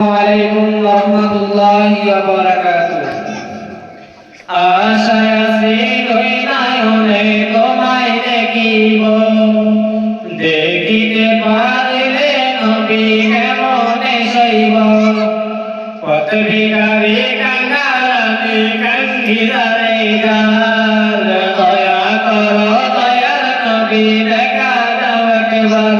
আলাইকুম রহমতুল্লাহি ওয়া বারাকাতুহু। আশায় আছি দুই নয়নে তোমায় দেখিব, দেখিতে পারিলে নবী কেমনে সইব। পথ ভিখারি কাঙ্গাল আমি কাঙ্গিদারে যার, দয়া করো দয়ার নবী দেখা দাও একবার।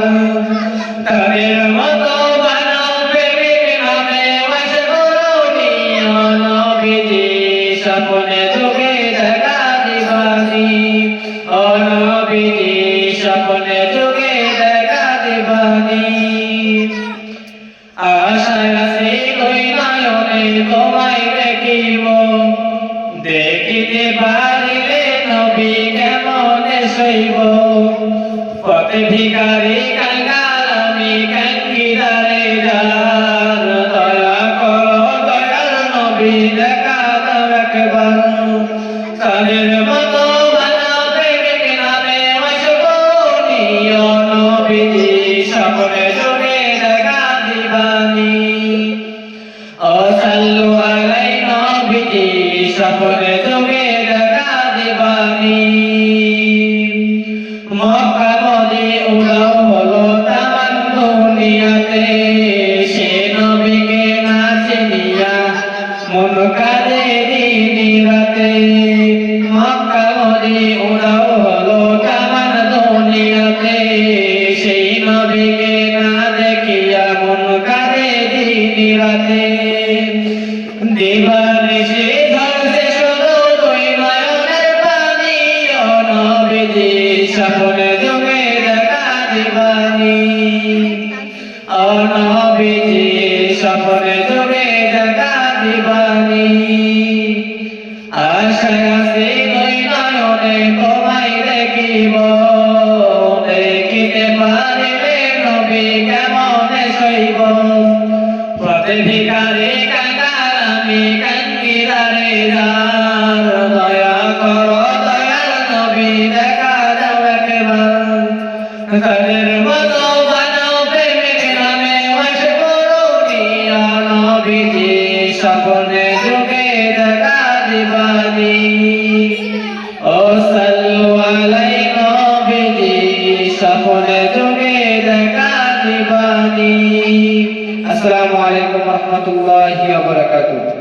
তাদের মতো বানাও প্রেমিক নামে মশগুরুনি, ও নবীজি স্বপ্নে যুগে দেখা দিবানি, ও নবীজি স্বপ্নে যুগে দেখা দিবানি। আশায় আছি দুই নয়নে তোমায় দেখিব, দেখিতে পারিলে নবী কেমনে সইব। পথ ভিখারি কাঙ্গাল আমি কাঙ্গিদারে যার, দয়া করো দয়ার নবী দেখা দাও একবার। তাদের মতো বানাও প্রেমিক নামে মশগুরুনি, ও নবীজি স্বপ্নে যুগে দেখা দিবানি। ও সাল্লু আলাই নবীজি স্বপ্নে যুগে দেখা দিবানি। মক্কা মদি উড়াও হলো তামান দুনিয়াতে, সে নবীকে না চিনিয়া মন কাঁদে দিন রাতে। মক্কা মদি উড়াও হলো তামান দুনিয়াতে, সেই নবীকে না দেখিয়া মন কাঁদে দিন রাতে। দিবানিশি ঝরছে শুধু দুই নয়নের পানি, ও নবীজি স্বপ্নে যুগে দেখা দিবানি, ও নবীজি স্বপ্নে যুগে দেখা দিবানি। আশায় আছি দুই নয়নে তোমায় দেখিব, দেখিতে পারিলে নবী কেমনে সইব। পথ ভিখারি কাঙ্গাল আমি কাঙ্গিদারে যার, দয়া করো দয়ার নবী দেখা দাও একবার। তাদের মতো বানাও প্রেমিক নামে মশগুরুনি, ও নবীজি স্বপ্নে যুগে দেখা দিবানি। ও সাল্লু আলাই নবীজি স্বপ্নে যুগে দেখা দিবানি। আসসালামু আলাইকুম রহমতুল্লাহি ওয়া বারাকাতুহু।